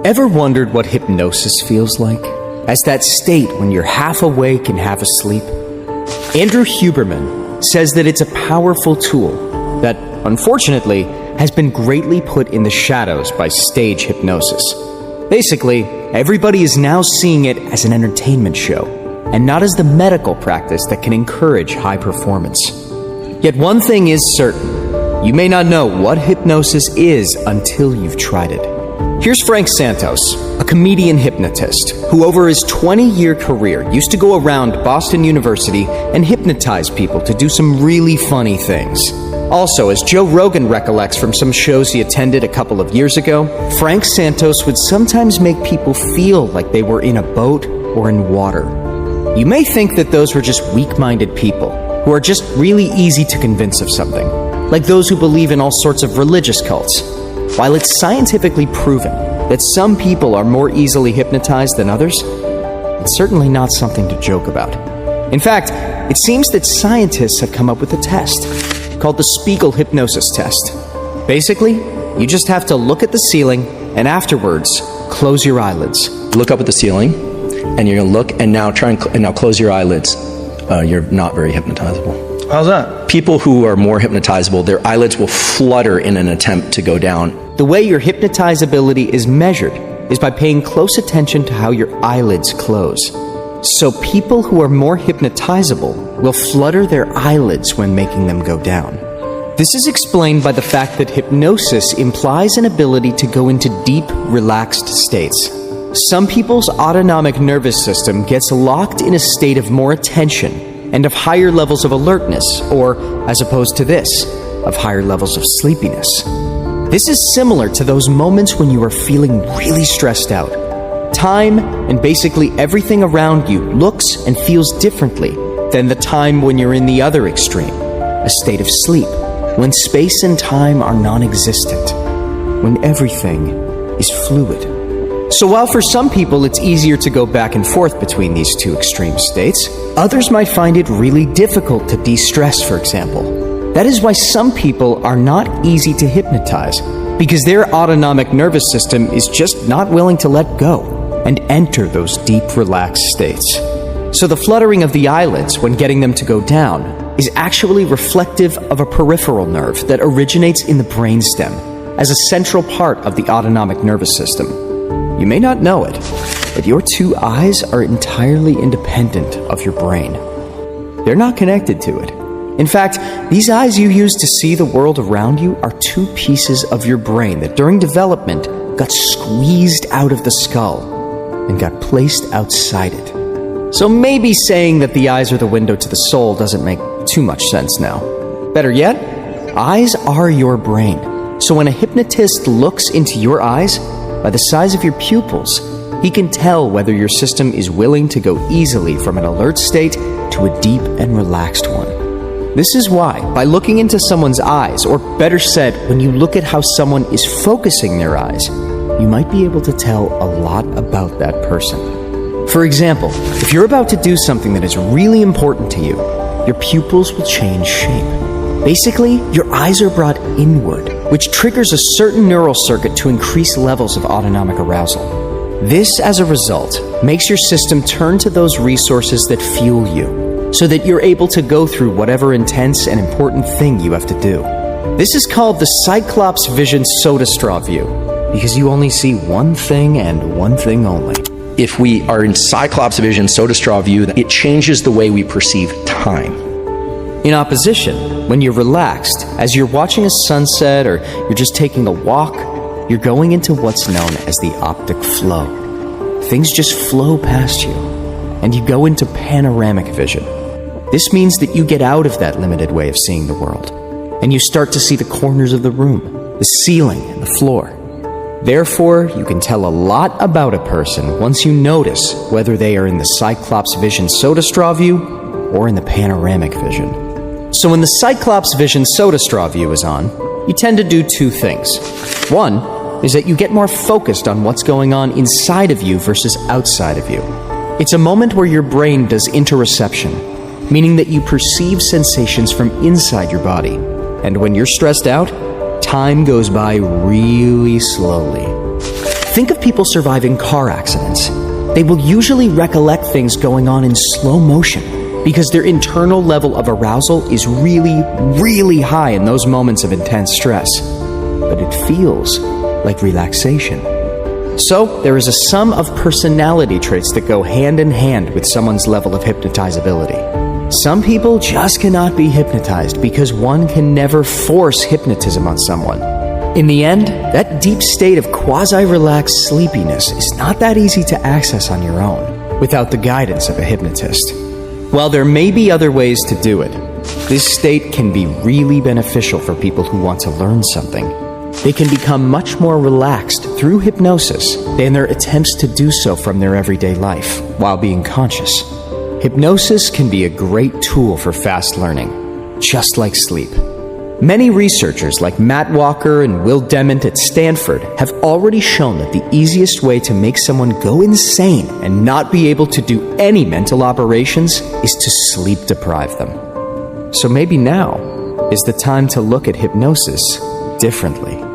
Ever wondered what hypnosis feels like? As that state when you're half awake and half asleep? Andrew Huberman says that it's a powerful tool that, unfortunately, has been greatly put in the shadows by stage hypnosis. Basically, everybody is now seeing it as an entertainment show, and not as the medical practice that can encourage high performance. Yet one thing is certain: you may not know what hypnosis is until you've tried it. Here's Frank Santos, a comedian hypnotist, who over his 20-year career used to go around Boston University and hypnotize people to do some really funny things. Also, as Joe Rogan recollects from some shows he attended a couple of years ago, Frank Santos would sometimes make people feel like they were in a boat or in water. You may think that those were just weak-minded people, who are just really easy to convince of something, like those who believe in all sorts of religious cults. While it's scientifically proven that some people are more easily hypnotized than others, it's certainly not something to joke about. In fact, it seems that scientists have come up with a test called the Spiegel hypnosis test. Basically, you just have to look at the ceiling and afterwards close your eyelids. Look up at the ceiling, and you're gonna look, and now now close your eyelids. You're not very hypnotizable. How's that? People who are more hypnotizable, their eyelids will flutter in an attempt to go down. The way your hypnotizability is measured is by paying close attention to how your eyelids close. So people who are more hypnotizable will flutter their eyelids when making them go down. This is explained by the fact that hypnosis implies an ability to go into deep, relaxed states. Some people's autonomic nervous system gets locked in a state of more attention and of higher levels of alertness, or, as opposed to this, of higher levels of sleepiness. This is similar to those moments when you are feeling really stressed out. Time and basically everything around you looks and feels differently than the time when you're in the other extreme, a state of sleep, when space and time are non-existent, when everything is fluid. So while for some people it's easier to go back and forth between these two extreme states, others might find it really difficult to de-stress, for example. That is why some people are not easy to hypnotize, because their autonomic nervous system is just not willing to let go and enter those deep, relaxed states. So the fluttering of the eyelids when getting them to go down is actually reflective of a peripheral nerve that originates in the brainstem as a central part of the autonomic nervous system. You may not know it, but your two eyes are entirely independent of your brain. They're not connected to it. In fact, these eyes you use to see the world around you are two pieces of your brain that during development got squeezed out of the skull and got placed outside it. So maybe saying that the eyes are the window to the soul doesn't make too much sense now. Better yet, eyes are your brain. So when a hypnotist looks into your eyes, by the size of your pupils, he can tell whether your system is willing to go easily from an alert state to a deep and relaxed one. This is why, by looking into someone's eyes, or better said, when you look at how someone is focusing their eyes, you might be able to tell a lot about that person. For example, if you're about to do something that is really important to you, your pupils will change shape. Basically, your eyes are brought inward, which triggers a certain neural circuit to increase levels of autonomic arousal. This, as a result, makes your system turn to those resources that fuel you, so that you're able to go through whatever intense and important thing you have to do. This is called the Cyclops Vision Soda Straw View, because you only see one thing and one thing only. If we are in Cyclops Vision Soda Straw View, it changes the way we perceive time. In opposition, when you're relaxed, as you're watching a sunset or you're just taking a walk, you're going into what's known as the optic flow. Things just flow past you, and you go into panoramic vision. This means that you get out of that limited way of seeing the world, and you start to see the corners of the room, the ceiling, and the floor. Therefore, you can tell a lot about a person once you notice whether they are in the Cyclops Vision Soda Straw View or in the panoramic vision. So when the Cyclops Vision Soda Straw View is on, you tend to do two things. One is that you get more focused on what's going on inside of you versus outside of you. It's a moment where your brain does interoception, meaning that you perceive sensations from inside your body. And when you're stressed out, time goes by really slowly. Think of people surviving car accidents. They will usually recollect things going on in slow motion because their internal level of arousal is really, really high in those moments of intense stress. But it feels like relaxation. So, there is a sum of personality traits that go hand in hand with someone's level of hypnotizability. Some people just cannot be hypnotized because one can never force hypnotism on someone. In the end, that deep state of quasi-relaxed sleepiness is not that easy to access on your own, without the guidance of a hypnotist. While there may be other ways to do it, this state can be really beneficial for people who want to learn something. They can become much more relaxed through hypnosis than their attempts to do so from their everyday life, while being conscious. Hypnosis can be a great tool for fast learning, just like sleep. Many researchers like Matt Walker and Will Dement at Stanford have already shown that the easiest way to make someone go insane and not be able to do any mental operations is to sleep deprive them. So maybe now is the time to look at hypnosis differently.